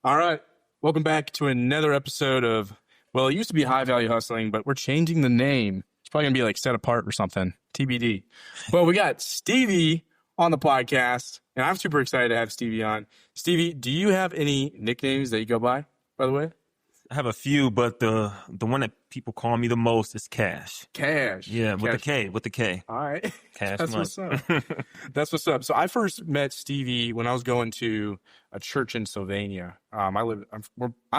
All right. Welcome back to another episode of, well, it used to be High Value Hustling, but we're changing the name. It's probably going to be like Set Apart or something, TBD. But we got Stevie on the podcast, and I'm super excited to have Stevie on. Stevie, do you have any nicknames that you go by the way? I have a few, but the one that people call me the most is Cash. Cash. Yeah, with the Cash. K, with the K. All right. Cash That's Money. what's up. That's what's up. So I first met Stevie when I was going to a church in Sylvania. I'm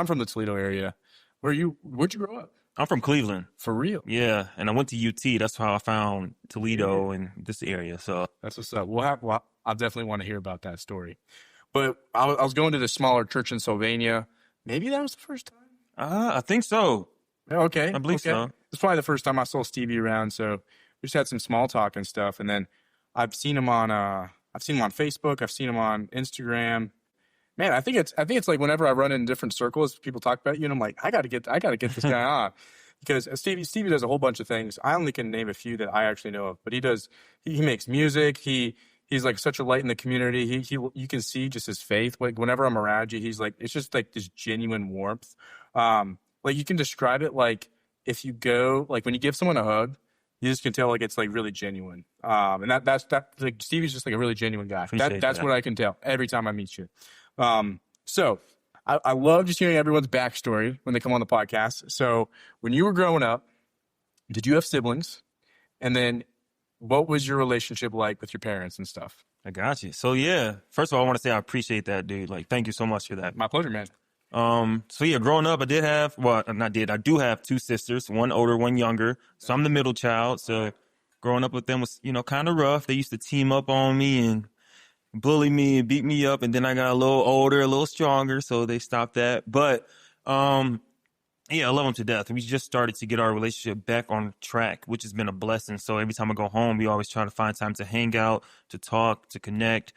from the Toledo area. Where'd you grow up? I'm from Cleveland. For real? Yeah, and I went to UT. That's how I found Toledo and this area. So That's what's up. I'll definitely want to hear about that story. But I was going to this smaller church in Sylvania. Maybe that was the first time. I think so. Okay. I believe okay. so. It's probably the first time I saw Stevie around. So we just had some small talk and stuff. And then I've seen him on Facebook. I've seen him on Instagram. Man, I think it's like whenever I run in different circles, people talk about you, and I'm like, I gotta get this guy on. Because Stevie does a whole bunch of things. I only can name a few that I actually know of, but he makes music. He's like such a light in the community. You can see just his faith. Like whenever I'm around you, he's like, it's just like this genuine warmth. Like you can describe it like if you go, like when you give someone a hug, you just can tell like it's like really genuine. And that's like Stevie's just like a really genuine guy. That's that. what I can tell every time I meet you. So I love just hearing everyone's backstory when they come on the podcast. So when you were growing up, did you have siblings? And then what was your relationship like with your parents and stuff? I got you. So yeah, first of all, I want to say I appreciate that, dude. Like, thank you so much for that. My pleasure, man. So yeah, growing up, I do have two sisters, one older, one younger. So I'm the middle child. So growing up with them was, kind of rough. They used to team up on me and bully me and beat me up. And then I got a little older, a little stronger. So they stopped that. But, yeah, I love them to death. We just started to get our relationship back on track, which has been a blessing. So every time I go home, we always try to find time to hang out, to talk, to connect.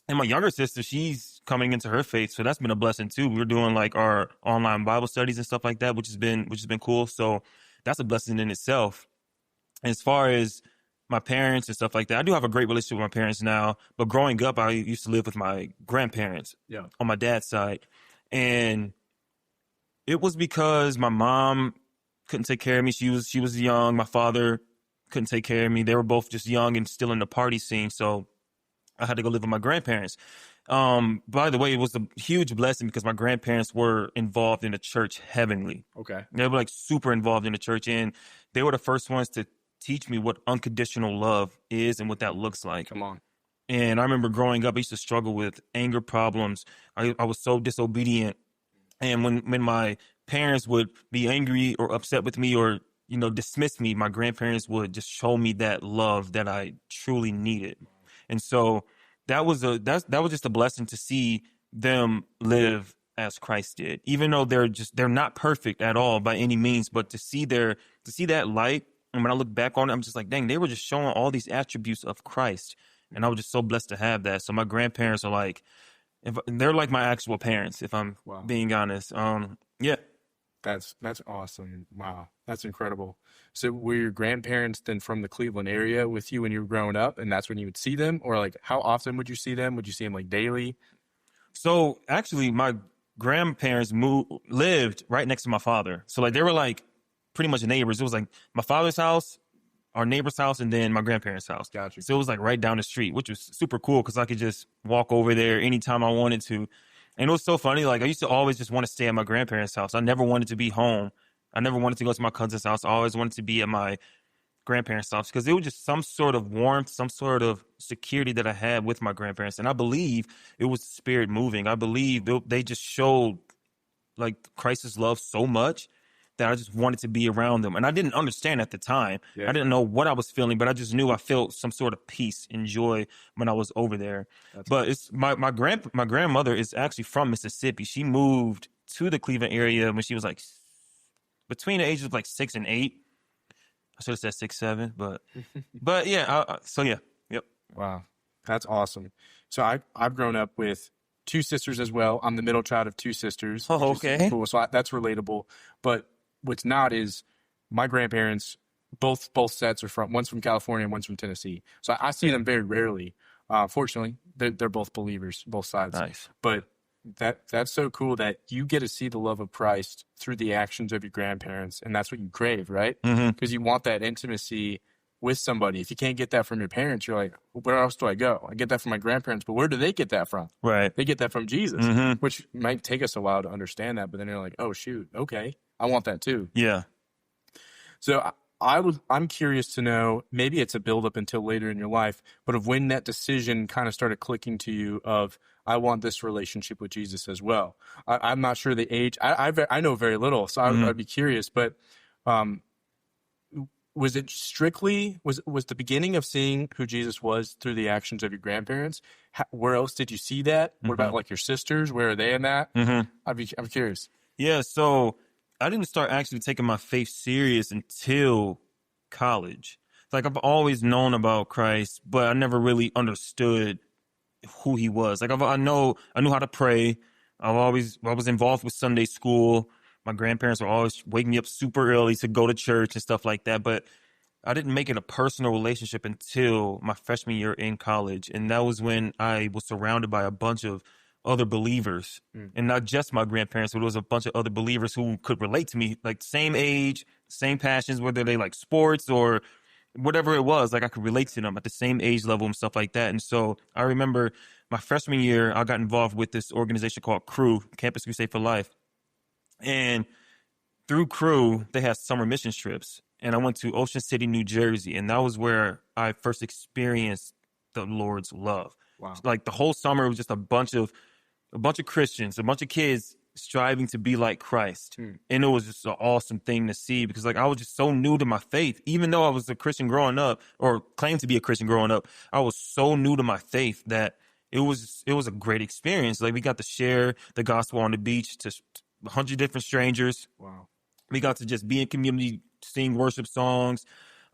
And my younger sister, she's coming into her faith, so that's been a blessing too. We're doing like our online Bible studies and stuff like that, which has been cool. So that's a blessing in itself. As far as my parents and stuff like that, I do have a great relationship with my parents now. But growing up, I used to live with my grandparents on my dad's side, and it was because my mom couldn't take care of me. She was young. My father couldn't take care of me. They were both just young and still in the party scene, so I had to go live with my grandparents. By the way, it was a huge blessing because my grandparents were involved in the church heavenly. Okay. They were like super involved in the church, and they were the first ones to teach me what unconditional love is and what that looks like. Come on. And I remember growing up, I used to struggle with anger problems. I was so disobedient. And when my parents would be angry or upset with me or, dismiss me, my grandparents would just show me that love that I truly needed. And so that was just a blessing to see them live as Christ did, even though they're not perfect at all by any means, but to see that light. And when I look back on it, I'm just like, dang, they were just showing all these attributes of Christ. And I was just so blessed to have that. So my grandparents are like, they're like my actual parents, if I'm being honest. Yeah. That's awesome. Wow. That's incredible. So were your grandparents then from the Cleveland area with you when you were growing up, and that's when you would see them? Or like how often would you see them? Would you see them like daily? So actually my grandparents lived right next to my father. So like they were like pretty much neighbors. It was like my father's house, our neighbor's house, and then my grandparents' house. Gotcha. So it was like right down the street, which was super cool because I could just walk over there anytime I wanted to. And it was so funny. Like I used to always just want to stay at my grandparents' house. I never wanted to be home. I never wanted to go to my cousin's house. I always wanted to be at my grandparents' house because it was just some sort of warmth, some sort of security that I had with my grandparents. And I believe it was the spirit moving. I believe they just showed like Christ's love so much that I just wanted to be around them. And I didn't understand at the time. Yeah. I didn't know what I was feeling, but I just knew I felt some sort of peace and joy when I was over there. But it's my grandmother is actually from Mississippi. She moved to the Cleveland area when she was like between the ages of like 6 and 8. I should have said 6, 7, but yeah. So yeah. Yep. Wow. That's awesome. So I've grown up with two sisters as well. I'm the middle child of two sisters. Oh, which is okay. cool. So that's relatable. But what's not is my grandparents, both sets are one's from California and one's from Tennessee. So I see them very rarely. Fortunately, they're both believers, both sides. Nice. But That's so cool that you get to see the love of Christ through the actions of your grandparents, and that's what you crave, right? Mm-hmm. Because you want that intimacy with somebody. If you can't get that from your parents, you're like, well, where else do I go? I get that from my grandparents, but where do they get that from? Right. They get that from Jesus, Mm-hmm. which might take us a while to understand that, but then you're like, oh shoot, okay, I want that too. Yeah. So I'm curious to know, maybe it's a buildup until later in your life, but of when that decision kind of started clicking to you of, I want this relationship with Jesus as well. I'm not sure the age. I know very little, so I'd be curious. But was it strictly was the beginning of seeing who Jesus was through the actions of your grandparents? Where else did you see that? What about like your sisters? Where are they in that? I'm curious. Yeah. So I didn't start actually taking my faith serious until college. Like I've always known about Christ, but I never really understood who he was. Like I knew how to pray. I was involved with Sunday school. My grandparents were always waking me up super early to go to church and stuff like that. But I didn't make it a personal relationship until my freshman year in college. And that was when I was surrounded by a bunch of other believers, and not just my grandparents, but it was a bunch of other believers who could relate to me, like same age, same passions, whether they like sports or whatever it was. Like I could relate to them at the same age level and stuff like that. And so I remember my freshman year, I got involved with this organization called Crew, Campus Crusade for Life. And through Crew, they had summer mission trips. And I went to Ocean City, New Jersey. And that was where I first experienced the Lord's love. Wow. Like the whole summer was just a bunch of Christians, a bunch of kids striving to be like Christ. And it was just an awesome thing to see because like I was just so new to my faith. Even though I was a Christian growing up or claimed to be a Christian growing up, I was so new to my faith that it was a great experience. Like we got to share the gospel on the beach to 100 different strangers. Wow. We got to just be in community, sing worship songs,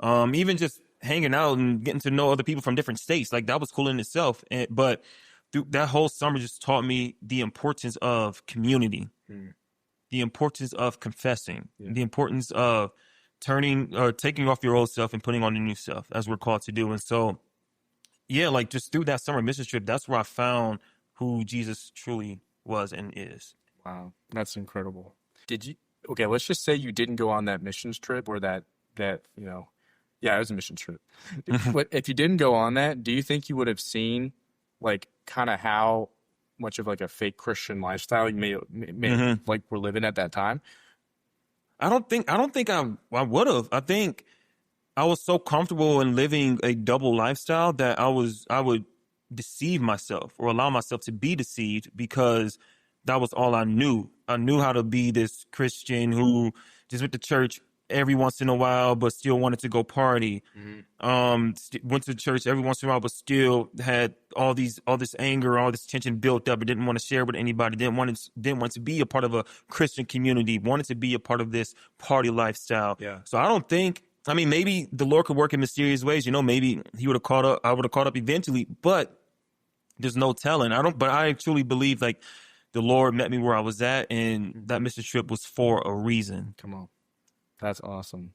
even just hanging out and getting to know other people from different states. Like that was cool in itself. But that whole summer just taught me the importance of community, the importance of confessing, the importance of taking off your old self and putting on the new self, as we're called to do. And so, yeah, like just through that summer mission trip, that's where I found who Jesus truly was and is. Wow, that's incredible. Okay, let's just say you didn't go on that missions trip or that it was a mission trip. If you didn't go on that, do you think you would have seen like kind of how much of like a fake Christian lifestyle you may like were living at that time? I don't think I would have. I think I was so comfortable in living a double lifestyle that I would deceive myself or allow myself to be deceived because that was all I knew. I knew how to be this Christian who just went to church every once in a while, but still wanted to go party. Went to church every once in a while, but still had all this anger, all this tension built up. And didn't want to share with anybody. Didn't want to be a part of a Christian community. Wanted to be a part of this party lifestyle. Yeah. So I don't think. I mean, maybe the Lord could work in mysterious ways. You know, maybe He would have caught up. I would have caught up eventually, but there's no telling. But I truly believe like the Lord met me where I was at, and that mission trip was for a reason. Come on. That's awesome.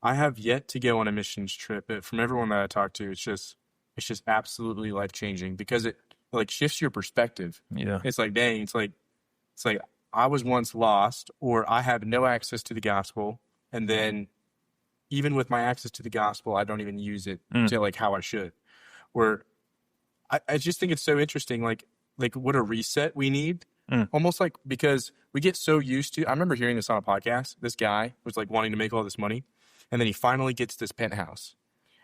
I have yet to go on a missions trip, but from everyone that I talk to, it's just absolutely life-changing because it like shifts your perspective. Yeah. It's like, dang, it's like I was once lost or I have no access to the gospel. And then even with my access to the gospel, I don't even use it to like how I should. Or I just think it's so interesting, like what a reset we need. Almost like because we get so used to, I remember hearing this on a podcast. This guy was like wanting to make all this money. And then he finally gets this penthouse.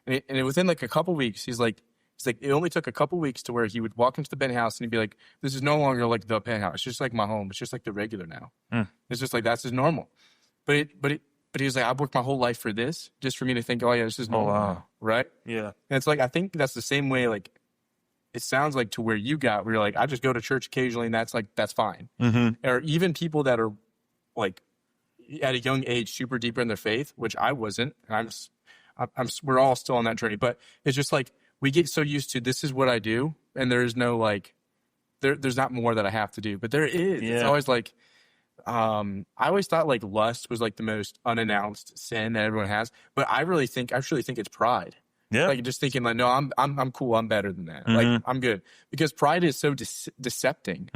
And within like a couple weeks, he's like, it only took a couple weeks to where he would walk into the penthouse and he'd be like, this is no longer like the penthouse. It's just like my home. It's just like the regular now. It's just like, that's just normal. But he was like, I've worked my whole life for this, just for me to think, oh yeah, this is normal. Now, right? Yeah. And it's like, I think that's the same way, like, it sounds like to where you got, where you're like, I just go to church occasionally and that's fine. Or even people that are like at a young age, super deeper in their faith, which I wasn't. We're all still on that journey, but it's just like, we get so used to, this is what I do. And there's no like, there's not more that I have to do, but there is. Yeah. It's always like, I always thought like lust was like the most unannounced sin that everyone has, but I truly think it's pride. Yeah. Like just thinking like, no, I'm cool. I'm better than that. Like I'm good, because pride is so decepting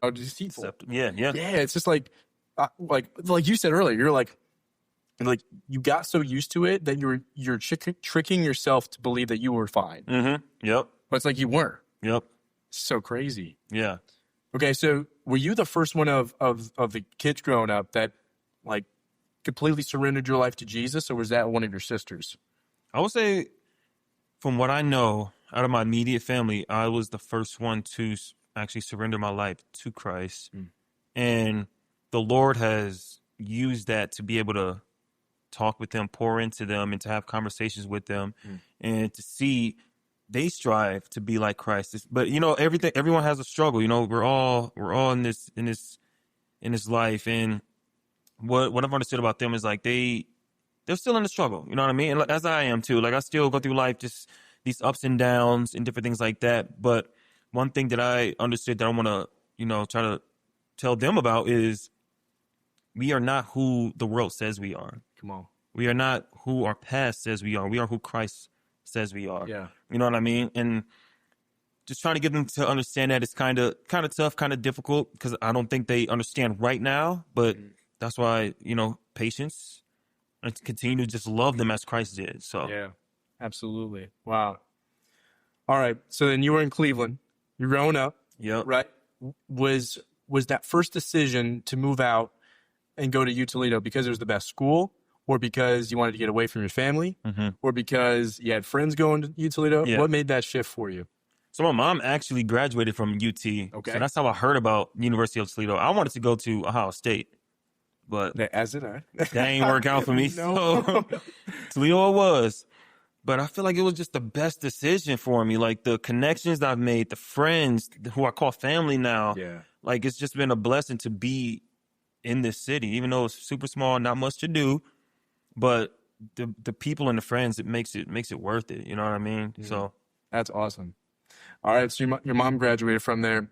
or deceitful. Yeah. Yeah. It's just like you said earlier, you're like you got so used to it that you're tricking yourself to believe that you were fine. Yep. But it's like you weren't. Yep. So crazy. Yeah. Okay. So were you the first one of the kids growing up that like completely surrendered your life to Jesus, or was that one of your sisters? I would say, from what I know, out of my immediate family, I was the first one to actually surrender my life to Christ. And the Lord has used that to be able to talk with them, pour into them, and to have conversations with them, and to see they strive to be like Christ. But everyone has a struggle. We're all in this life, and what I've understood about them is like they're still in the struggle. You know what I mean? And as I am too. Like I still go through life, just these ups and downs and different things like that. But one thing that I understood that I want to try to tell them about is we are not who the world says we are. Come on. We are not who our past says we are. We are who Christ says we are. Yeah. You know what I mean? And just trying to get them to understand that it's kind of tough, kind of difficult, because I don't think they understand right now. But that's why, patience, and to continue to just love them as Christ did. So yeah, absolutely. Wow. All right. So then you were in Cleveland. You're growing up. Yep. Right. Was that first decision to move out and go to U Toledo because it was the best school, or because you wanted to get away from your family, or because you had friends going to U Toledo? Yeah. What made that shift for you? So my mom actually graduated from UT. Okay. So that's how I heard about University of Toledo. I wanted to go to Ohio State, but As did I. that ain't work out for me. No. So Toledo it was. But I feel like it was just the best decision for me. Like the connections I've made, the friends who I call family now. Yeah. Like it's just been a blessing to be in this city, even though it's super small, not much to do. But the people and the friends, it makes it worth it. You know what I mean? Yeah. So that's awesome. All right. So your mom graduated from there.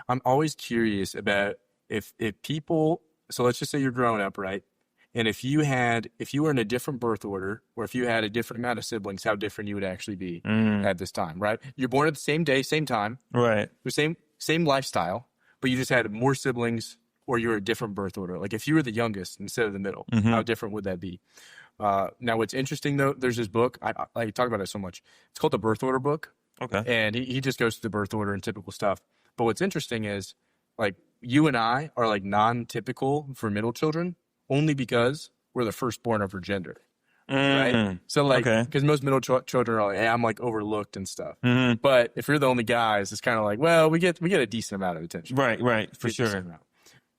I'm always curious about if people, so let's just say you're growing up, right? And if you were in a different birth order, or if you had a different amount of siblings, how different you would actually be at this time, right? You're born at the same day, same time, right, the same lifestyle, but you just had more siblings, or you're a different birth order. Like if you were the youngest instead of the middle, how different would that be? Now, what's interesting though, there's this book, I talk about it so much. It's called the Birth Order Book. Okay. And he just goes through the birth order and typical stuff. But what's interesting is, like, you and I are like non-typical for middle children only because we're the firstborn of our gender. Right? So like, because most middle children are like, hey, I'm like overlooked and stuff. But if you're the only guys, it's kind of like, well, we get a decent amount of attention. Right, for sure.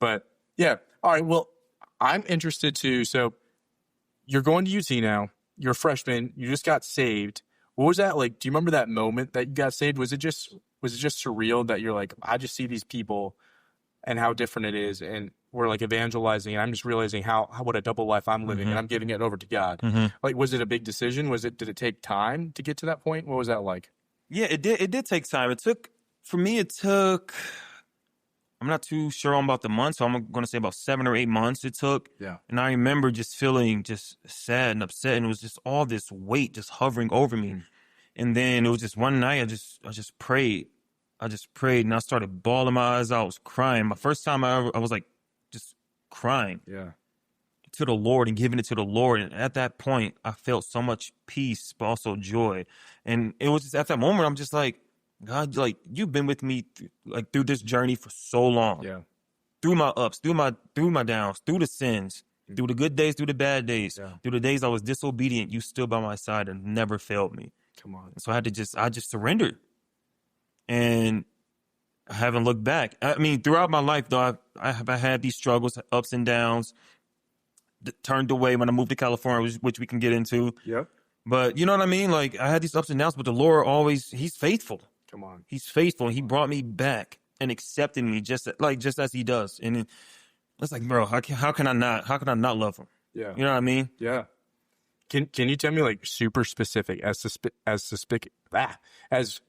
But yeah, all right. Well, I'm interested too. So you're going to UT now. You're a freshman. You just got saved. What was that like? Do you remember that moment that you got saved? Was it just surreal that you're like, I just see these people and how different it is, and we're like evangelizing, and I'm just realizing how what a double life I'm living, and I'm giving it over to God. Like, was it a big decision? Did it take time to get to that point? What was that like? Yeah, it did take time. For me, I'm not too sure about the months, so I'm going to say about 7 or 8 months it took. Yeah. And I remember just feeling just sad and upset, and it was just all this weight just hovering over me. And then it was just one night I just prayed. I just prayed, and I started bawling my eyes out. I was crying. My first time I was like just crying. Yeah. To the Lord and giving it to the Lord. And at that point, I felt so much peace, but also joy. And it was just at that moment, I'm just like, God, like, you've been with me through this journey for so long. Yeah. Through my ups, through my downs, through the sins, through the good days, through the bad days, through the days I was disobedient, you stood by my side and never failed me. Come on. So I just surrendered. And I haven't looked back. I mean, throughout my life, though, I had these struggles, ups and downs, turned away when I moved to California, which we can get into. Yep. But you know what I mean? Like, I had these ups and downs, but the Lord he's faithful. Come on. He's faithful. And he brought me back and accepted me just as he does. And it's like, bro, how can I not love him? Yeah. You know what I mean? Yeah. Can you tell me like super specific as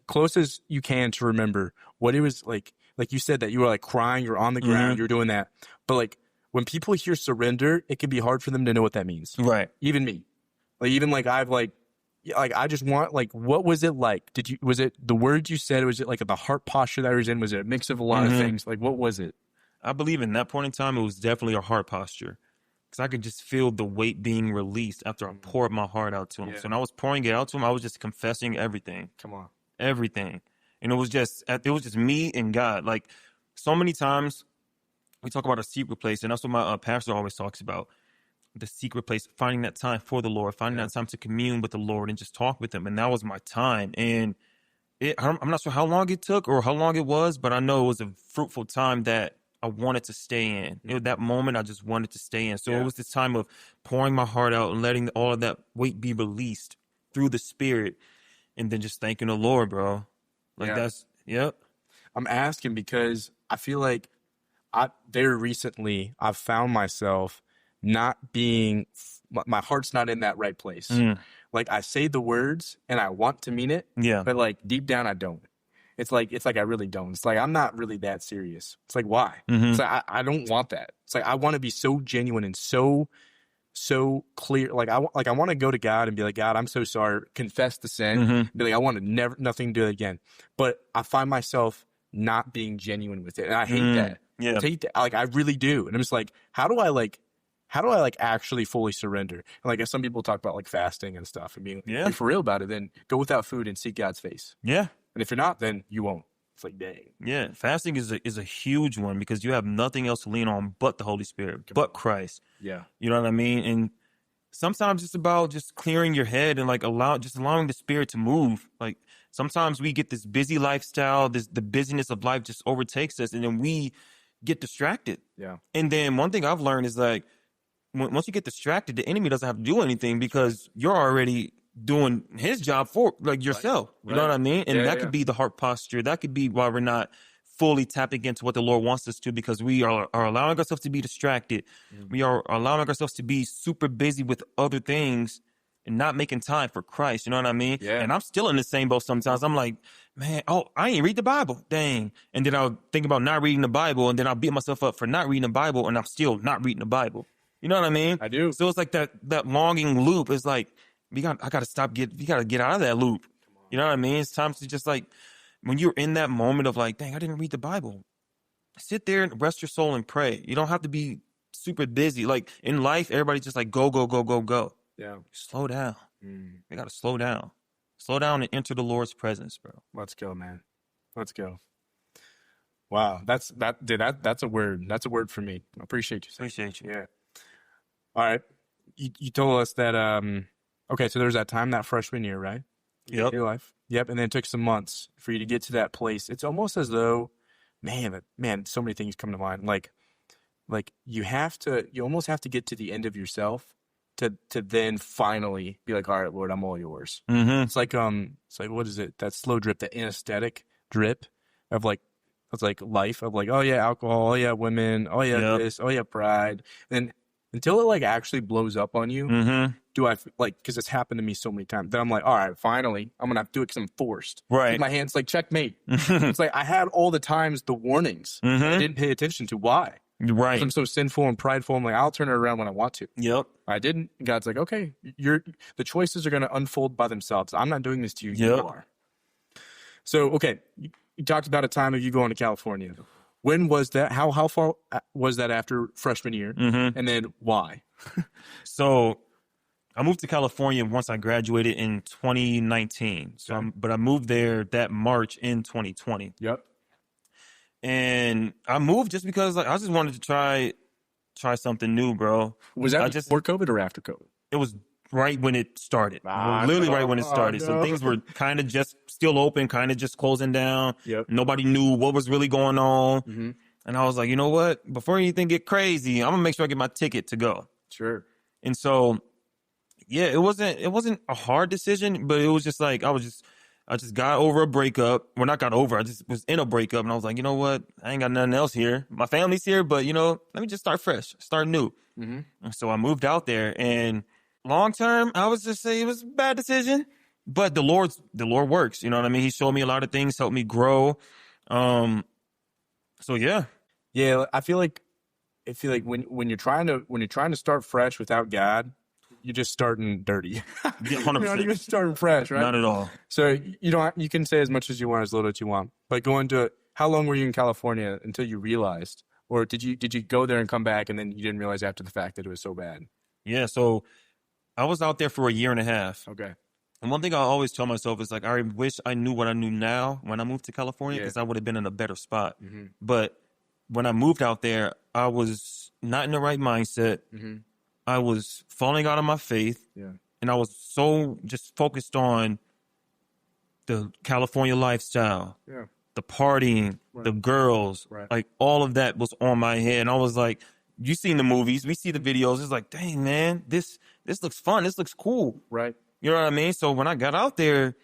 close as you can to remember what it was like? Like you said that you were like crying, you're on the ground, you're doing that. But like when people hear surrender, it can be hard for them to know what that means. Right. Even me. Like even like I've like yeah, like I just want like what was it like? Was it the words you said? Was it like the heart posture that I was in? Was it a mix of a lot of things? Like what was it? I believe in that point in time, it was definitely a heart posture. Because I could just feel the weight being released after I poured my heart out to him. Yeah. So when I was pouring it out to him, I was just confessing everything. Come on. Everything. And it was just me and God. Like so many times we talk about a secret place, and that's what my pastor always talks about. The secret place, finding that time for the Lord, finding that time to commune with the Lord and just talk with him. And that was my time. And I'm not sure how long it took or how long it was, but I know it was a fruitful time that I wanted to stay in. It was that moment I just wanted to stay in. So it was this time of pouring my heart out and letting all of that weight be released through the Spirit, and then just thanking the Lord, bro. Like that's, yep. I'm asking because I feel like very recently I've found myself not being, my heart's not in that right place. Like I say the words and I want to mean it, but like deep down I don't. It's like I really don't. It's like I'm not really that serious. It's like why? It's like I don't want that. It's like I want to be so genuine and so clear. Like I want to go to God and be like, God, I'm so sorry. Confess the sin. Be like, I want to nothing to do it again. But I find myself not being genuine with it, and I hate that. Yeah. I hate that. Like I really do. And I'm just like, how do I actually fully surrender? And like some people talk about like fasting and stuff and being like, for real about it, then go without food and seek God's face. Yeah. And if you're not, then you won't. It's like, dang. Yeah. Fasting is a huge one because you have nothing else to lean on but the Holy Spirit, but Christ. Yeah. You know what I mean? And sometimes it's about just clearing your head and like allowing the Spirit to move. Like sometimes we get this busy lifestyle, the busyness of life just overtakes us, and then we get distracted. Yeah. And then one thing I've learned is like, once you get distracted, the enemy doesn't have to do anything because you're already doing his job for like yourself. You know what I mean? And that could be the heart posture. That could be why we're not fully tapping into what the Lord wants us to, because we are allowing ourselves to be distracted. We are allowing ourselves to be super busy with other things and not making time for Christ. You know what I mean? Yeah. And I'm still in the same boat sometimes. I'm like, man, I ain't read the Bible. Dang. And then I'll think about not reading the Bible, and then I'll beat myself up for not reading the Bible, and I'm still not reading the Bible. You know what I mean? I do. So it's like that longing loop is like, we got to get out of that loop. You know what I mean? It's time to just like, when you're in that moment of like, dang, I didn't read the Bible. Sit there and rest your soul and pray. You don't have to be super busy. Like in life, everybody's just like, go, go, go, go, go. Yeah. Slow down. We got to slow down. Slow down and enter the Lord's presence, bro. Let's go, man. Let's go. Wow. That's a word. That's a word for me. I appreciate you. Appreciate you. Yeah. All right. You told us that, okay, so there's that time that freshman year, right? Yep. Your life. Yep. And then it took some months for you to get to that place. It's almost as though, man, so many things come to mind. Like you almost have to get to the end of yourself to then finally be like, all right, Lord, I'm all yours. It's like, what is it? That slow drip, the anesthetic drip of like, it's like life of like, oh yeah, alcohol, oh yeah, women, oh yeah, this, oh yeah, pride. And until it like actually blows up on you, do I like, because it's happened to me so many times, then I'm like, all right, finally, I'm going to have to do it because I'm forced. Right. Like, my hand's like, checkmate. It's like, I had all the times, the warnings. I didn't pay attention to why. Right. I'm so sinful and prideful. I'm like, I'll turn it around when I want to. Yep. I didn't. God's like, okay, the choices are going to unfold by themselves. I'm not doing this to you. You are. So, okay, you talked about a time of you going to California. When was that? How far was that after freshman year? And then why? So I moved to California once I graduated in 2019. So, but I moved there that March in 2020. Yep. And I moved just because like I just wanted to try something new, bro. Was that before COVID or after COVID? It was right when it started. Literally right when it started. So things were kind of just still open, kind of just closing down. Yep. Nobody knew what was really going on. And I was like, you know what? Before anything get crazy, I'm gonna make sure I get my ticket to go. Sure. And so, yeah, it wasn't a hard decision, but it was just like I just got over a breakup. Well, not got over. I just was in a breakup, and I was like, you know what? I ain't got nothing else here. My family's here, but let me just start fresh, start new. And so I moved out there, and long term, I would just say it was a bad decision. But the Lord works. You know what I mean? He showed me a lot of things, helped me grow. So yeah. Yeah, I feel like when you're trying to start fresh without God, you're just starting dirty. Yeah, You're 100%. not even starting fresh, right? Not at all. So you can say as much as you want, as little as you want. But going to how long were you in California until you realized, or did you go there and come back and then you didn't realize after the fact that it was so bad? Yeah, so I was out there for a year and a half. Okay. And one thing I always tell myself is like, I wish I knew what I knew now when I moved to California, because I would have been in a better spot. Mm-hmm. But when I moved out there, I was not in the right mindset. Mm-hmm. I was falling out of my faith. Yeah. And I was so just focused on the California lifestyle, Yeah. the partying, Right. the girls, Right. like all of that was on my head. And I was like, you seen the movies, we see the videos. It's like, dang, man, this looks fun. This looks cool. Right. You know what I mean? So when I got out there,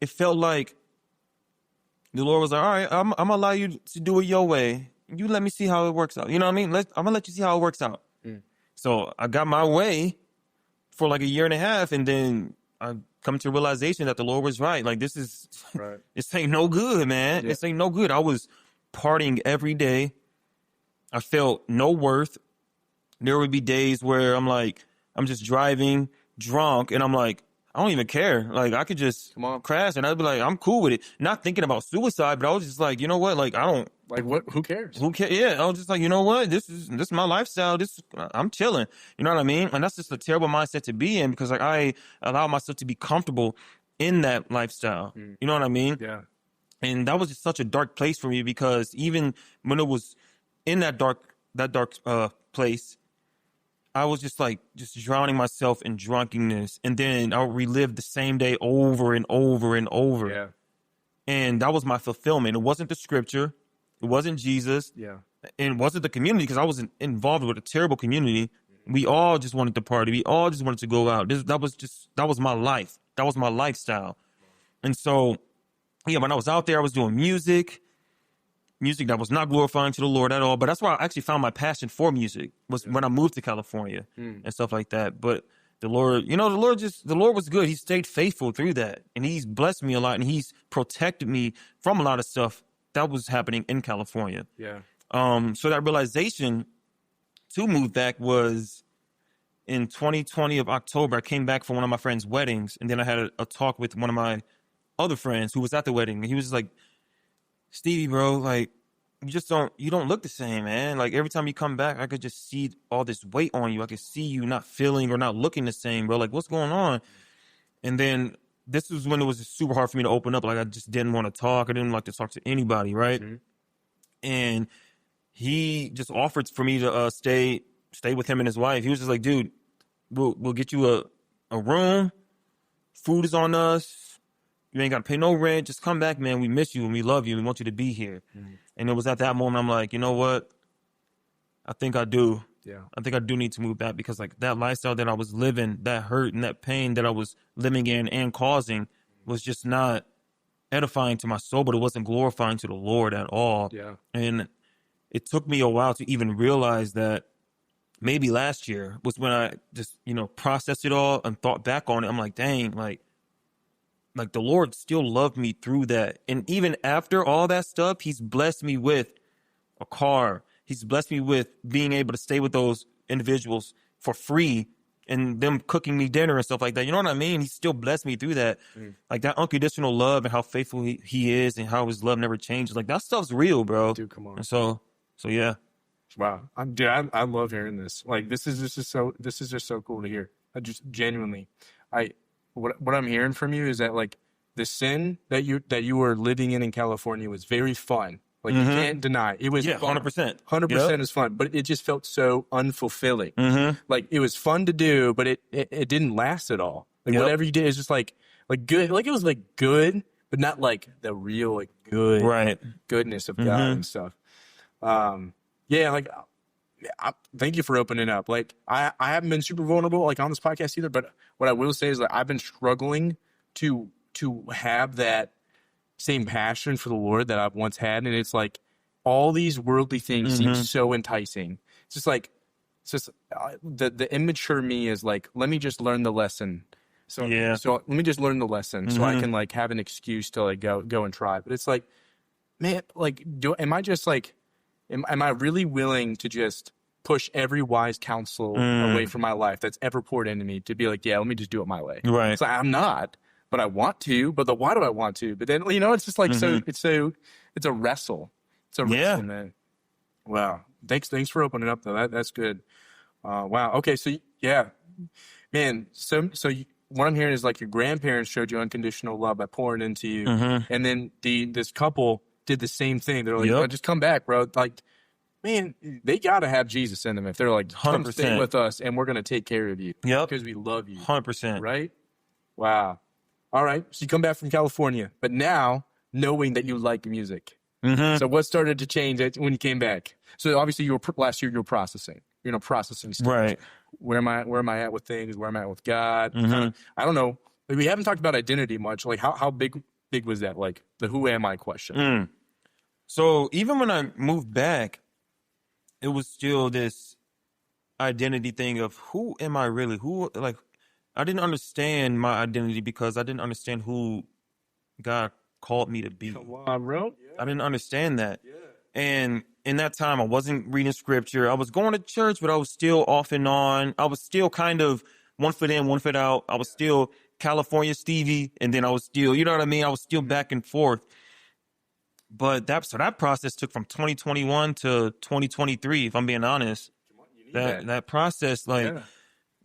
it felt like the Lord was like, all right, I'm going to allow you to do it your way. You let me see how it works out. You know what I mean? I'm going to let you see how it works out. Mm. So I got my way for like a year and a half, and then I come to realization that the Lord was right. Like, this ain't no good, man. Yeah. This ain't no good. I was partying every day. I felt no worth. There would be days where I'm just driving drunk, and I'm like, I don't even care. Like, I could just crash, and I'd be like, I'm cool with it. Not thinking about suicide, but I was just like, you know what? Like, I don't. Like, what? Who cares? Who cares? Yeah, I was just like, you know what? This is my lifestyle. I'm chilling. You know what I mean? And that's just a terrible mindset to be in, because like I allow myself to be comfortable in that lifestyle. You know what I mean? Yeah. And that was just such a dark place for me, because even when it was in that dark place, I was just drowning myself in drunkenness, and then I would relive the same day over and over and over. Yeah. And that was my fulfillment. It wasn't the scripture. It wasn't Jesus. Yeah. And it wasn't the community, because I was involved with a terrible community. We all just wanted to party. We all just wanted to go out. That was my life. That was my lifestyle. And so, yeah, when I was out there, I was doing music that was not glorifying to the Lord at all. But that's why I actually found my passion for music, was when I moved to California and stuff like that. But the Lord, the Lord was good. He stayed faithful through that. And he's blessed me a lot, and he's protected me from a lot of stuff that was happening in California. Yeah. So that realization to move back was in 2020 of October. I came back from one of my friend's weddings, and then I had a talk with one of my other friends who was at the wedding. And he was just like, Stevie, bro, like, you don't look the same, man. Like, every time you come back, I could just see all this weight on you. I could see you not feeling or not looking the same, bro. Like, what's going on? And then this was when it was super hard for me to open up. Like, I just didn't want to talk. I didn't like to talk to anybody, right? Mm-hmm. And he just offered for me to stay with him and his wife. He was just like, dude, we'll get you a room. Food is on us. You ain't got to pay no rent. Just come back, man. We miss you and we love you. We want you to be here. Mm-hmm. And it was at that moment I'm like, you know what? I think I do. Yeah. I think I do need to move back, because like that lifestyle that I was living, that hurt and that pain that I was living in and causing was just not edifying to my soul, but it wasn't glorifying to the Lord at all. Yeah. And it took me a while to even realize that. Maybe last year was when I just, processed it all and thought back on it. I'm like, dang, like the Lord still loved me through that. And even after all that stuff, he's blessed me with a car. He's blessed me with being able to stay with those individuals for free and them cooking me dinner and stuff like that. You know what I mean? He still blessed me through that. Like that unconditional love and how faithful he is and how his love never changes. Like that stuff's real, bro. Dude, come on. And so yeah. Wow. I love hearing this. Like, this is just so cool to hear. I just genuinely, what I'm hearing from you is that like the sin that you were living in California was very fun. Like, you can't deny it was 100%. 100% is fun, but it just felt so unfulfilling. Like, it was fun to do, but it didn't last at all. Like, whatever you did is just like good. Like, it was like good, but not like the real like good goodness of God and stuff. Yeah, like, thank you for opening up. Like, I haven't been super vulnerable like on this podcast either, but what I will say is that I've been struggling to have that same passion for the Lord that I've once had, and it's like all these worldly things seem so enticing. It's just the immature me is like, let me just learn the lesson. So let me just learn the lesson so I can like have an excuse to like go and try. But it's like, man, like, am I really willing to just push every wise counsel away from my life that's ever poured into me to be like, yeah, let me just do it my way. Right. So I'm not, but I want to, but why do I want to? But then, it's just like, it's a wrestle. It's a wrestle, man. Wow. Thanks for opening up though. That's good. Wow. Okay. So yeah, man. What I'm hearing is like your grandparents showed you unconditional love by pouring into you. And then this couple did the same thing. They're like, oh, just come back, bro. Like, man, they got to have Jesus in them if they're like, come 100%. stay with us and we're going to take care of you. Yep. Because we love you. 100%. Right? Wow. All right. So you come back from California, but now knowing that you like music. So what started to change when you came back? So obviously last year you were processing, processing stuff. Right. Where am I at with things? Where am I at with God? I don't know. Like, we haven't talked about identity much. Like how big was that? Like the who am I question. So even when I moved back, it was still this identity thing of who am I really? I didn't understand my identity because I didn't understand who God called me to be. Come on, bro. I didn't understand that. And in that time, I wasn't reading scripture. I was going to church, but I was still off and on. I was still kind of one foot in, one foot out. I was still California Stevie. And then I was still, you know what I mean? I was still back and forth. But that process took from 2021 to 2023, if I'm being honest. That process,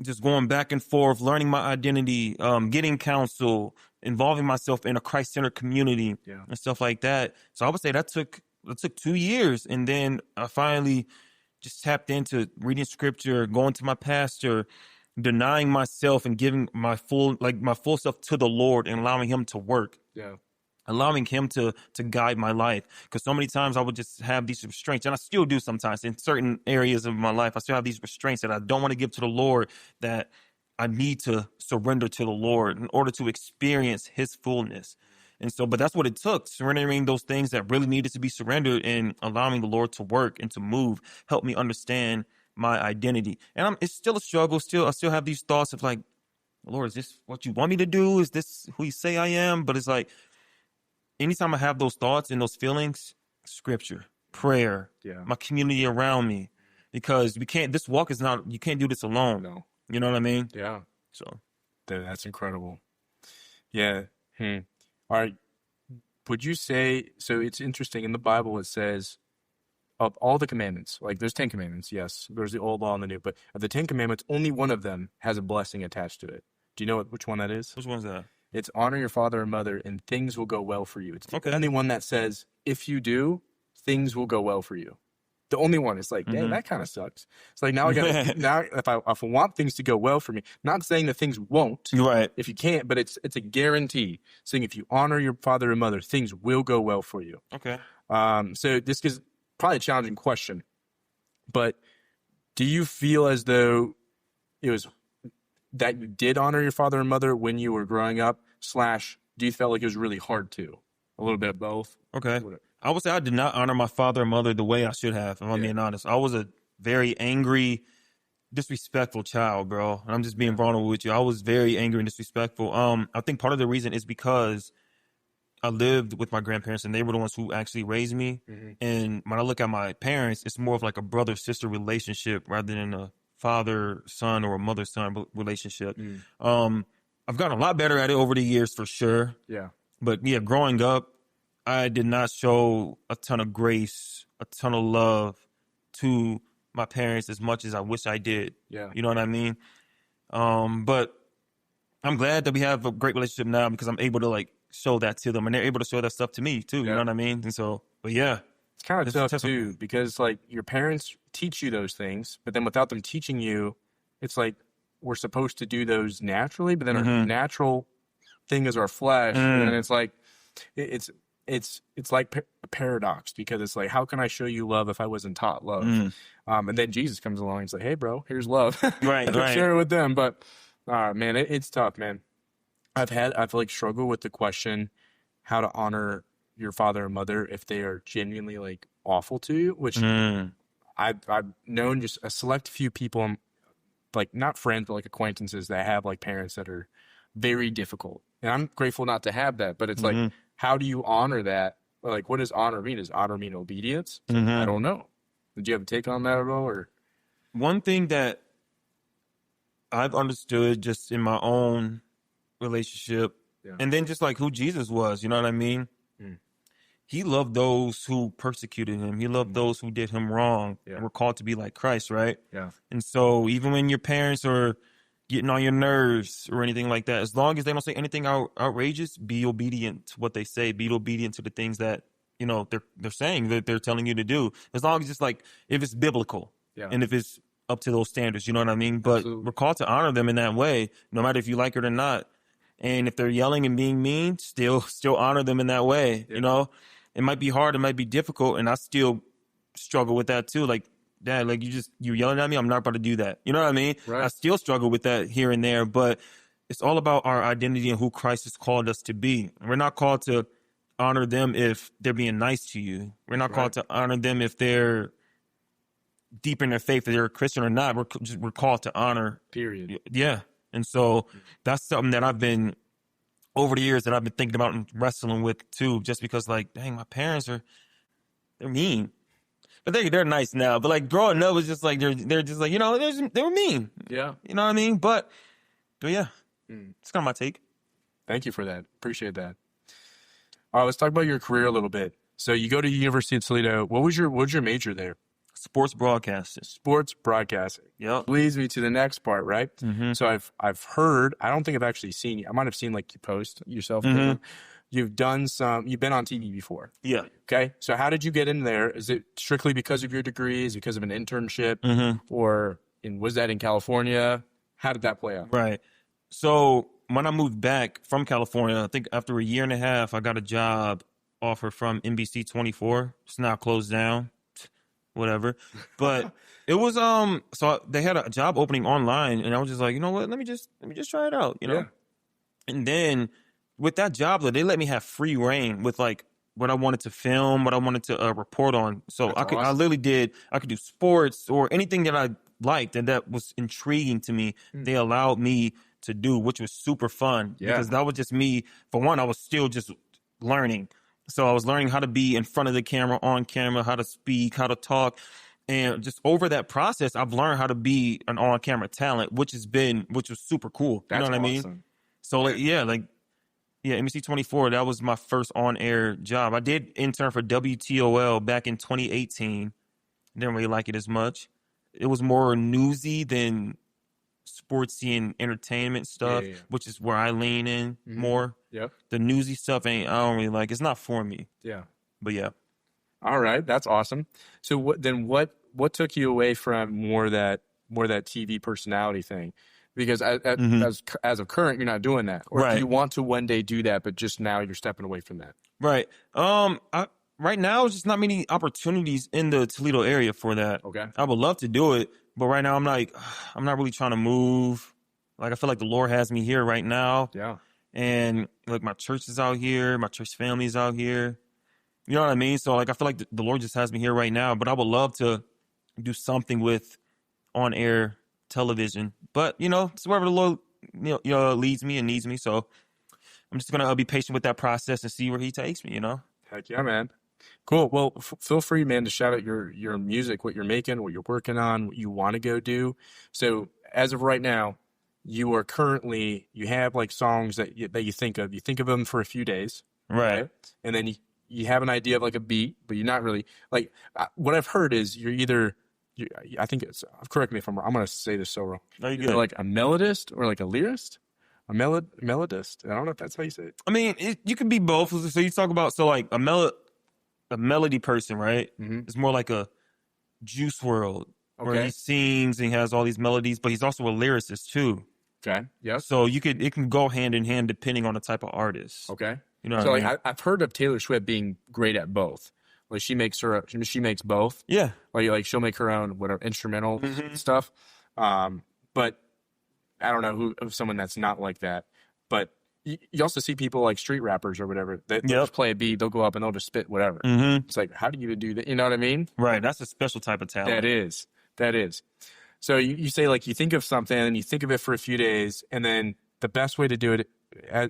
just going back and forth, learning my identity, getting counsel, involving myself in a Christ-centered community and stuff like that. So I would say that took 2 years. And then I finally just tapped into reading scripture, going to my pastor, denying myself and giving my full self to the Lord and allowing him to work. Yeah. Allowing him to guide my life. Because so many times I would just have these restraints, and I still do sometimes in certain areas of my life. I still have these restraints that I don't want to give to the Lord, that I need to surrender to the Lord in order to experience his fullness. And so, but that's what it took, surrendering those things that really needed to be surrendered and allowing the Lord to work and to move, help me understand my identity. And it's still a struggle. I still have these thoughts of like, Lord, is this what you want me to do? Is this who you say I am? But it's like, anytime I have those thoughts and those feelings, scripture, prayer, my community around me, because you can't do this alone. No. You know what I mean? Yeah. So that's incredible. Yeah. All right. Would you say, so it's interesting in the Bible, it says of all the commandments, like there's 10 commandments. Yes. There's the old law and the new, but of the 10 commandments, only one of them has a blessing attached to it. Do you know which one that is? Which one's that? It's honor your father and mother, and things will go well for you. It's the only one that says, if you do, things will go well for you. The only one. It's like, dang, that kind of sucks. It's like, now if I want things to go well for me, not saying that things won't, right? If you can't, but it's a guarantee. Saying if you honor your father and mother, things will go well for you. Okay. So this is probably a challenging question, but do you feel as though it was that you did honor your father and mother when you were growing up, / do you feel like it was really hard to? A little bit of both? Okay. I would say I did not honor my father and mother the way I should have, if I'm being honest. I was a very angry, disrespectful child, bro. And I'm just being vulnerable with you. I was very angry and disrespectful. I think part of the reason is because I lived with my grandparents and they were the ones who actually raised me. And when I look at my parents, it's more of like a brother-sister relationship rather than a father-son or a mother-son relationship. I've gotten a lot better at it over the years for sure. Yeah. But yeah, growing up, I did not show a ton of grace, a ton of love to my parents as much as I wish I did. Yeah. You know what I mean? But I'm glad that we have a great relationship now because I'm able to like show that to them and they're able to show that stuff to me too. You know what I mean? And so, but yeah. It's kind of tough too because like your parents teach you those things, but then without them teaching you, it's like we're supposed to do those naturally, but then our natural thing is our flesh. And it's like, it's like a paradox because it's like, how can I show you love if I wasn't taught love? And then Jesus comes along and he's like, hey bro, here's love. Right. Share it with them. But man, it's tough, man. I've like struggled with the question, how to honor your father and mother if they are genuinely like awful to you, which I've known just a select few people, like not friends, but like acquaintances that have like parents that are very difficult. And I'm grateful not to have that, but it's like, how do you honor that? Like, what does honor mean? Does honor mean obedience? I don't know. Did you have a take on that at all? Or one thing that I've understood just in my own relationship, and then just like who Jesus was, you know what I mean? He loved those who persecuted him. He loved those who did him wrong. And we're called to be like Christ, right? Yeah. And so even when your parents are getting on your nerves or anything like that, as long as they don't say anything outrageous, be obedient to what they say. Be obedient to the things that, you know, they're saying, that they're telling you to do. As long as it's like, if it's biblical and if it's up to those standards, you know what I mean? But we're called to honor them in that way, no matter if you like it or not. And if they're yelling and being mean, still honor them in that way, you know? It might be hard, it might be difficult, and I still struggle with that too. Like, Dad, like you're yelling at me, I'm not about to do that. You know what I mean? Right. I still struggle with that here and there, but it's all about our identity and who Christ has called us to be. We're not called to honor them if they're being nice to you. We're not called to honor them if they're deep in their faith, if they're a Christian or not. We're called to honor. Period. Yeah. And so that's something that I've been, over the years, that I've been thinking about and wrestling with too, just because, like, dang, my parents they're mean. But they're nice now. But like growing up was just like, they're just like, you know, they were mean. Yeah. You know what I mean? But yeah, it's kind of my take. Thank you for that. Appreciate that. All right, let's talk about your career a little bit. So you go to University of Toledo. What was your major there? Sports broadcasting. Sports broadcasting. Yep. Leads me to the next part, right? Mm-hmm. So I've heard, I don't think I've actually seen you. I might have seen like you post yourself. Mm-hmm. You've been on TV before. Yeah. Okay. So how did you get in there? Is it strictly because of your degree? Is it because of an internship? Or was that in California? How did that play out? Right. So when I moved back from California, I think after a year and a half, I got a job offer from NBC 24. It's now closed down. Whatever. But it was so they had a job opening online, and I was just like, you know what, let me just try it out, you know. And then with that job, they let me have free reign with like what I wanted to film, what I wanted to report on. So That's I awesome. I could do sports or anything that I liked and that was intriguing to me. They allowed me to do, which was super fun because that was just me. For one, I was still just learning. So I was learning how to be in front of the camera, on camera, how to speak, how to talk. And just over that process, I've learned how to be an on-camera talent, which was super cool. That's you know what I mean? awesome. So NBC 24, that was my first on-air job. I did intern for WTOL back in 2018. Didn't really like it as much. It was more newsy than sportsy and entertainment stuff, which is where I lean in more. Yep. The newsy stuff I don't really like. It's not for me. Yeah. But yeah. All right, that's awesome. So what took you away from more that TV personality thing? Because as of current, you're not doing that, or do you want to one day do that, but just now you're stepping away from that? Right. Right now, there's just not many opportunities in the Toledo area for that. Okay. I would love to do it, but right now I'm not really trying to move. Like I feel like the Lord has me here right now. Yeah. And like my church is out here, my church family is out here. You know what I mean? So like I feel like the Lord just has me here right now, but I would love to do something with on-air television. But you know, it's wherever the Lord leads me and needs me. So I'm just gonna be patient with that process and see where He takes me. You know? Heck yeah, man. Cool. Well, feel free, man, to shout out your music, what you're making, what you're working on, what you want to go do. So as of right now, you have like songs that you think of. You think of them for a few days, right? And then you have an idea of like a beat, but you're not really like. What I've heard is I think it's. Correct me if I'm wrong. I'm gonna say this so wrong. No, you're good. You're like a melodist or like a lyrist. A melodist. I don't know if that's how you say it. I mean, you can be both. So you talk about like a melody person, right? Mm-hmm. It's more like a Juice WRLD, where he sings and he has all these melodies, but he's also a lyricist too. Okay. Yeah. So it can go hand in hand depending on the type of artist. Okay. You know. So what I mean? I've heard of Taylor Swift being great at both. Like she makes both. Yeah. Like she'll make her own whatever instrumental stuff. But I don't know of someone that's not like that. But you also see people like street rappers or whatever. They'll just play a beat, they'll go up and they'll just spit whatever. Mm-hmm. It's like, how do you even do that? You know what I mean? Right. That's a special type of talent. That is. So you say like you think of something and you think of it for a few days, and then the best way to do it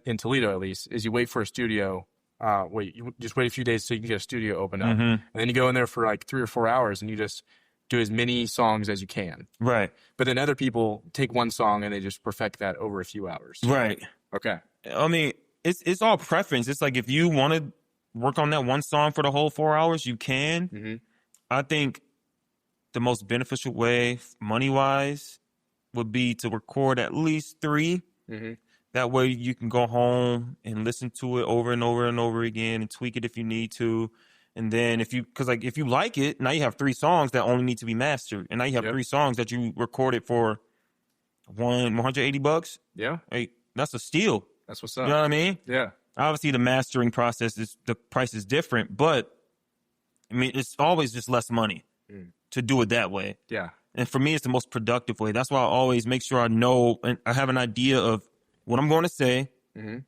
in Toledo at least is you wait for a studio. You just wait a few days so you can get a studio open up, and then you go in there for like 3 or 4 hours and you just do as many songs as you can. Right. But then other people take one song and they just perfect that over a few hours. Right. Okay. I mean, it's all preference. It's like if you want to work on that one song for the whole 4 hours, you can. Mm-hmm. I think the most beneficial way, money-wise, would be to record at least 3. Mm-hmm. That way you can go home and listen to it over and over and over again and tweak it if you need to. And then if you like it, now you have 3 songs that only need to be mastered. And now you have 3 songs that you recorded for $180. Yeah. Hey, that's a steal. That's what's up. You know what I mean? Yeah. Obviously the mastering process the price is different, but I mean, it's always just less money to do it that way. Yeah. And for me, it's the most productive way. That's why I always make sure I know and I have an idea of what I'm going to say. Mm-hmm.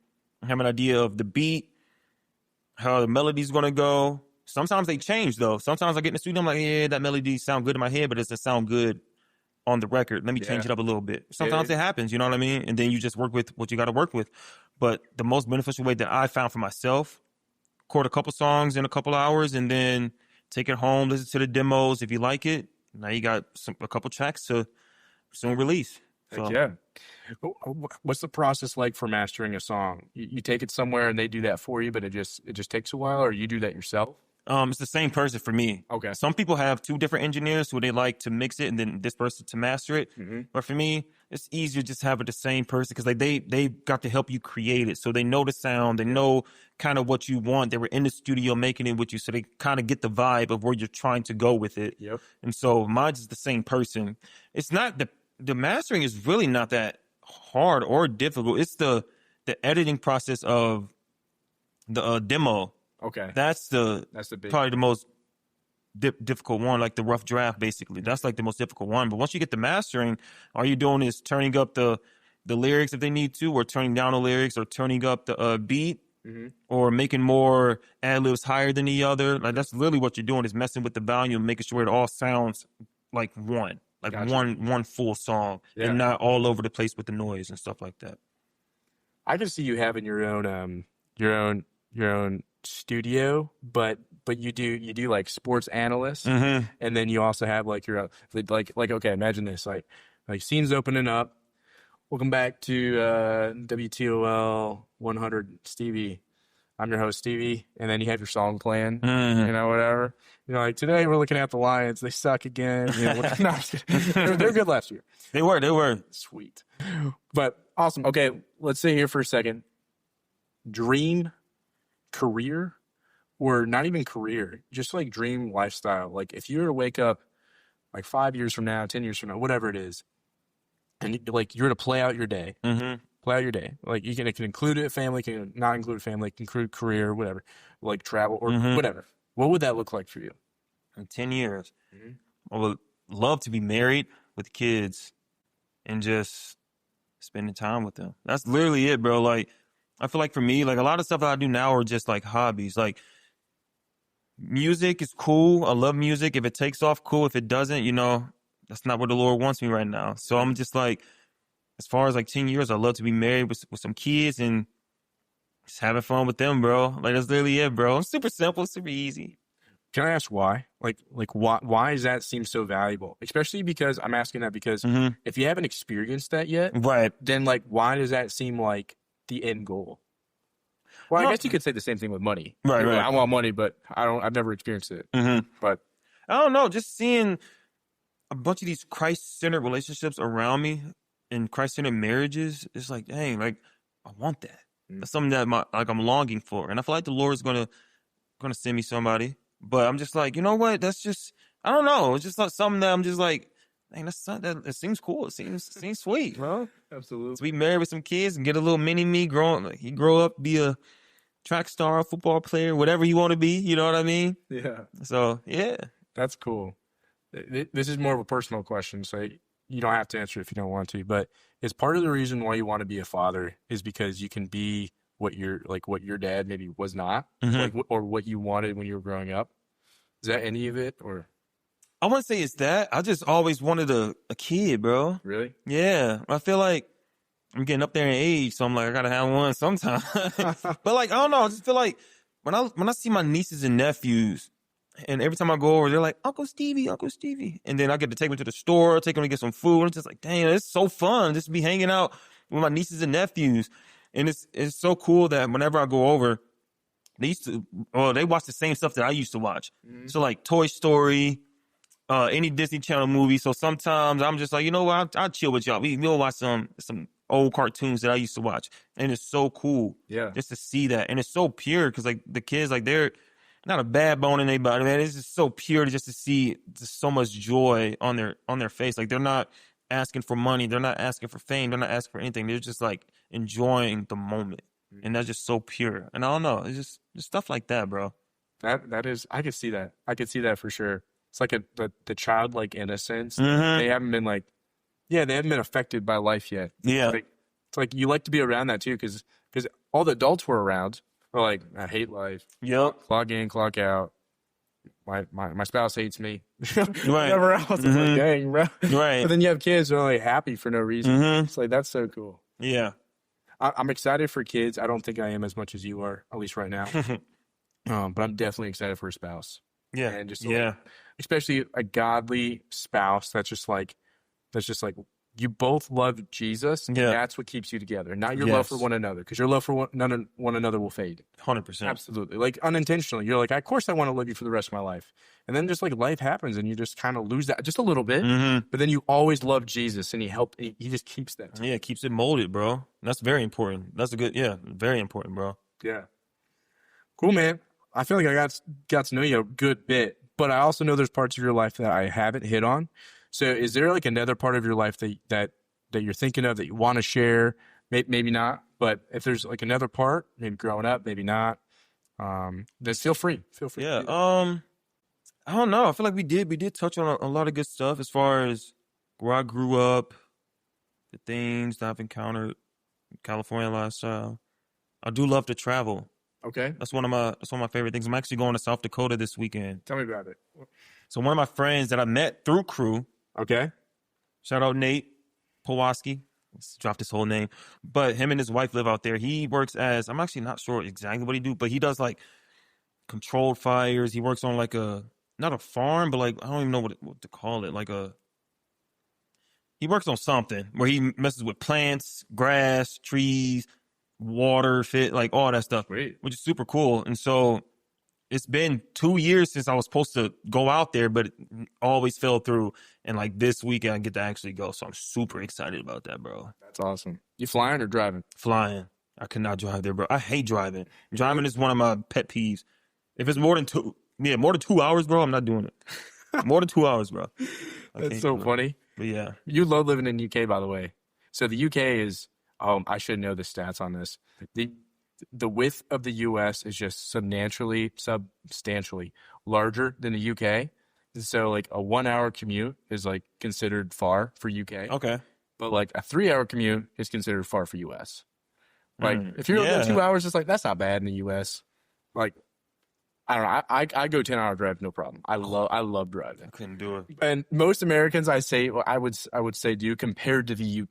I have an idea of the beat, how the melody's going to go. Sometimes they change, though. Sometimes I get in the studio, I'm like, yeah, that melody sound good in my head, but it doesn't sound good on the record. Let me change it up a little bit. Sometimes it happens, you know what I mean? And then you just work with what you got to work with. But the most beneficial way that I found for myself, record a couple songs in a couple hours and then take it home, listen to the demos. If you like it, now you got a couple tracks to soon release. So. Yeah. What's the process like for mastering a song? You take it somewhere and they do that for you, but it just takes a while, or you do that yourself? It's the same person for me. Okay. Some people have 2 different engineers who they like to mix it and then this person to master it. Mm-hmm. But for me, it's easier just to have it the same person because like they got to help you create it. So they know the sound. They know kind of what you want. They were in the studio making it with you. So they kind of get the vibe of where you're trying to go with it. Yep. And so mine's is the same person. It's not the mastering is really not that hard or difficult. It's the editing process of the demo. Okay. That's the big, probably the most difficult one, like the rough draft, basically. That's like the most difficult one. But once you get the mastering, all you're doing is turning up the lyrics if they need to, or turning down the lyrics, or turning up the beat, or making more ad-libs higher than the other. Like that's literally what you're doing is messing with the volume, making sure it all sounds like one. Like one full song and not all over the place with the noise and stuff like that. I can see you having your own studio, but you do like sports analysts, and then you also have like your like okay, imagine this, like scenes opening up. Welcome back to WTOL 100 Stevie. I'm your host, Stevie, and then you have your song playing, whatever. Like today we're looking at the Lions. They suck again. No, they're good last year. They were. Sweet. But awesome. Okay, let's sit here for a second. Dream career, or not even career, just like dream lifestyle. Like if you were to wake up like 5 years from now, 10 years from now, whatever it is, and like you're to play out your day. Play out your day. Like it can include a family, can not include a family, can include career, whatever, like travel or whatever. What would that look like for you? In 10 years, I would love to be married with kids and just spending time with them. That's literally it, bro. Like, I feel like for me, like a lot of stuff that I do now are just like hobbies. Like music is cool. I love music. If it takes off, cool. If it doesn't, that's not where the Lord wants me right now. So I'm just like, as far as like 10 years, I'd love to be married with some kids and just having fun with them, bro. Like that's literally it, bro. It's super simple, super easy. Can I ask why? Like why does that seem so valuable? Especially because I'm asking that because if you haven't experienced that yet, right? Then like why does that seem like the end goal? Well, I guess you could say the same thing with money. Right. I want money, but I've never experienced it. But I don't know. Just seeing a bunch of these Christ-centered relationships around me and Christ-centered marriages, it's like, dang, like I want that. That's something that I'm longing for, and I feel like the Lord's gonna send me somebody. But I'm just like, you know what? That's just, I don't know. It's just not something that I'm just like, dang, that's not that. It seems cool. It seems sweet, bro. Absolutely. To be married with some kids and get a little mini me grow up, be a track star, a football player, whatever you want to be. You know what I mean? Yeah. So yeah, that's cool. This is more of a personal question, so you don't have to answer if you don't want to. But is part of the reason why you want to be a father is because you can be what your dad maybe was not, or what you wanted when you were growing up? Is that any of it, or? I wouldn't say it's that. I just always wanted a kid, bro. Really? Yeah. I feel like I'm getting up there in age, so I'm like, I gotta have one sometime. But like, I don't know. I just feel like when I see my nieces and nephews, And every time I go over, they're like, Uncle Stevie, Uncle Stevie. And then I get to take them to the store, take them to get some food. And it's just like, dang, it's so fun just to be hanging out with my nieces and nephews. And it's so cool that whenever I go over, they watch the same stuff that I used to watch. Mhm. So like Toy Story, any Disney Channel movie. So sometimes I'm just like, you know what, I'll chill with y'all. We'll watch some old cartoons that I used to watch. And it's so cool Yeah. just to see that. And it's so pure because like the kids, like they're not a bad bone in their body, man. It's just so pure just to see just so much joy on their face. Like they're not asking for money. They're not asking for fame. They're not asking for anything. They're just like enjoying the moment. And that's just so pure. And I don't know. It's just stuff like that, bro. That is, I could see that. I could see that for sure. It's like the childlike innocence. Mhm. They haven't been like, yeah, they haven't been affected by life yet. Yeah. It's like you like to be around that too, because all the adults were around are like, I hate life. Yep. Clock in, clock out. My spouse hates me. Right. Whatever else. It's like, Mhm. dang, bro. Right. But then you have kids who are like happy for no reason. Mhm. It's like, that's so cool. Yeah. I'm excited for kids. I don't think I am as much as you are, at least right now. But I'm definitely excited for a spouse. Yeah. And just Yeah. especially a godly spouse that's just like you both love Jesus, and Yeah. that's what keeps you together, not your love for Yes. one another, because your love for one another will fade. 100%. Absolutely, like unintentionally, you're like, of course I want to love you for the rest of my life, and then just like life happens, and you just kind of lose that just a little bit, Mhm. but then you always love Jesus, and he just keeps that. Yeah, it keeps it molded, bro. That's very important. That's very important, bro. Yeah, cool, man. I feel like I got to know you a good bit, but I also know there's parts of your life that I haven't hit on. So is there like another part of your life that you're thinking of that you want to share? Maybe not, but if there's like another part, maybe growing up, maybe not, then feel free. Feel free. Yeah. To do that. I don't know. I feel like we did touch on a lot of good stuff as far as where I grew up, the things that I've encountered, California lifestyle. I do love to travel. Okay. That's one of my favorite things. I'm actually going to South Dakota this weekend. Tell me about it. So one of my friends that I met through crew, Okay. shout out Nate Powaski. Let's drop his whole name. But him and his wife live out there. He works as, I'm actually not sure exactly what he do, but he does like controlled fires. He works on like not a farm, but like, I don't even know what to call it. He works on something where he messes with plants, grass, trees, water, like all that stuff, Great. which is super cool. And so it's been 2 years since I was supposed to go out there, but it always fell through. And like this weekend, I get to actually go. So I'm super excited about that, bro. That's awesome. You flying or driving? Flying. I could not drive there, bro. I hate driving. Driving is one of my pet peeves. If it's more than 2 hours, bro, I'm not doing it. More than 2 hours, bro. That's so funny. But yeah. You love living in UK, by the way. So the UK is, I should know the stats on this. The width of the US is just substantially larger than the UK. So like a 1 hour commute is like considered far for UK. Okay. But like a 3 hour commute is considered far for US. Like if you're yeah. looking at 2 hours, it's like, that's not bad in the US. Like, I don't know. I go 10-hour drive, no problem. I love driving. I couldn't do it. And most Americans, I would say do compared to the UK.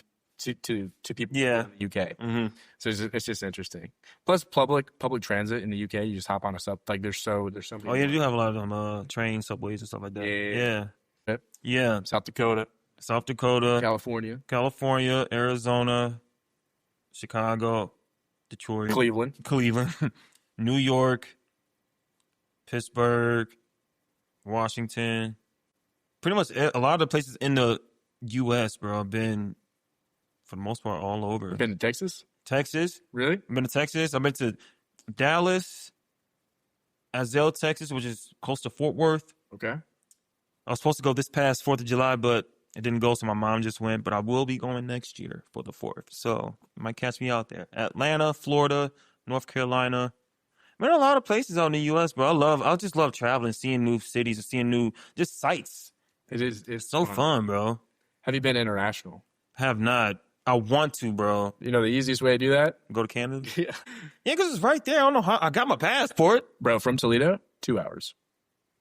To people in the UK. Mm-hmm. So it's just interesting. Plus public transit in the UK, you just hop on a sub. Like there's so many. Oh yeah, they do have a lot of them trains, subways, and stuff like that. Yeah. Yeah. South Dakota, California, Arizona, Chicago, Detroit, Cleveland, New York, Pittsburgh, Washington. Pretty much a lot of the places in the U.S., bro, I've been, for the most part, all over. You've been to Texas? Texas. Really? I've been to Texas. I've been to Dallas, Azale, Texas, which is close to Fort Worth. Okay. I was supposed to go this past 4th of July, but it didn't go, so my mom just went. But I will be going next year for the 4th. So you might catch me out there. Atlanta, Florida, North Carolina. I've been in a lot of places out in the U.S., bro. I just love traveling, seeing new cities, and seeing new just sights. It's so fun, bro. Have you been international? Have not. I want to, bro. You know the easiest way to do that? Go to Canada? Yeah. Yeah, because it's right there. I don't know how. I got my passport. Bro, from Toledo, 2 hours.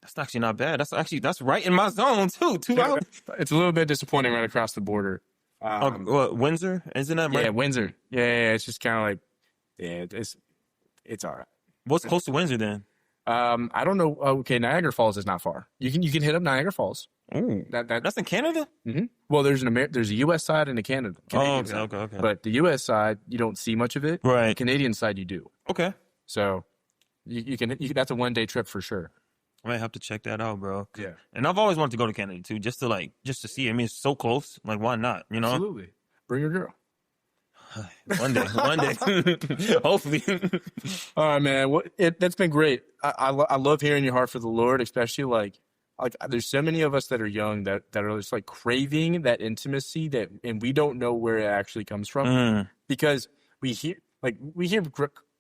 That's actually not bad. That's right in my zone, too. 2 hours. It's a little bit disappointing right across the border. Windsor? Isn't that right? Yeah, Windsor. Yeah, it's just kind of like, yeah, it's all right. What's close to Windsor then? I don't know. Okay, Niagara Falls is not far. You can hit up Niagara Falls. Ooh, that's in Canada? Well, there's there's a U.S. side and a Canadian side. Okay. But the U.S. side, you don't see much of it. Right. The Canadian side, you do. Okay. So you can that's a 1 day trip for sure. I might have to check that out, bro. Yeah. And I've always wanted to go to Canada too, just to see. I mean, it's so close. Like, why not? You know? Absolutely. Bring your girl. One day. Hopefully. All right, man. That's been great. I love hearing your heart for the Lord, especially like there's so many of us that are young that are just like craving that intimacy and we don't know where it actually comes from because we hear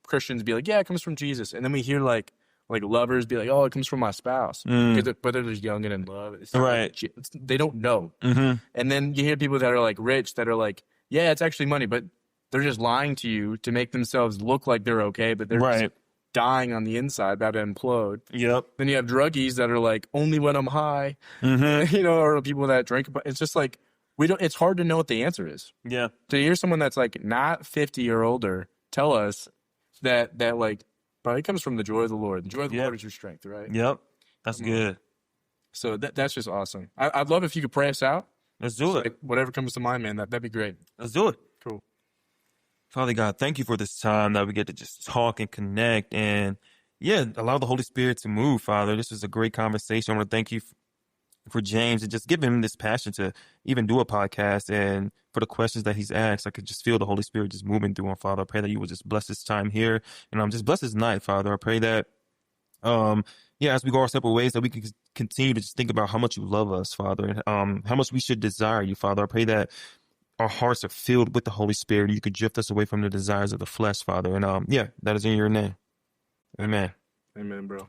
Christians be like, yeah, it comes from Jesus, and then we hear like lovers be like, oh, it comes from my spouse, but they're just young and in love. It's right. They don't know. And then you hear people that are like rich that are like, yeah, it's actually money, but they're just lying to you to make themselves look like they're okay, but they're just dying on the inside, about to implode. Yep. Then you have druggies that are like, only when I'm high, or people that drink. But it's just like, it's hard to know what the answer is. Yeah. To hear someone that's like not 50 or older tell us that like, bro, it comes from the joy of the Lord. The joy of the Lord is your strength, right? Yep. That's good. So that's just awesome. I'd love if you could pray us out. Let's do it. Like, whatever comes to mind, man, that'd be great. Let's do it. Cool. Father God, thank you for this time that we get to just talk and connect and, allow the Holy Spirit to move, Father. This was a great conversation. I want to thank you for James and just give him this passion to even do a podcast, and for the questions that he's asked. I could just feel the Holy Spirit just moving through him, Father. I pray that you will just bless this time here, and just bless this night, Father. I pray that, as we go our separate ways, that we can continue to just think about how much you love us, Father, and how much we should desire you, Father. I pray that our hearts are filled with the Holy Spirit. You could drift us away from the desires of the flesh, Father. And that is in your name. Amen. Amen, bro.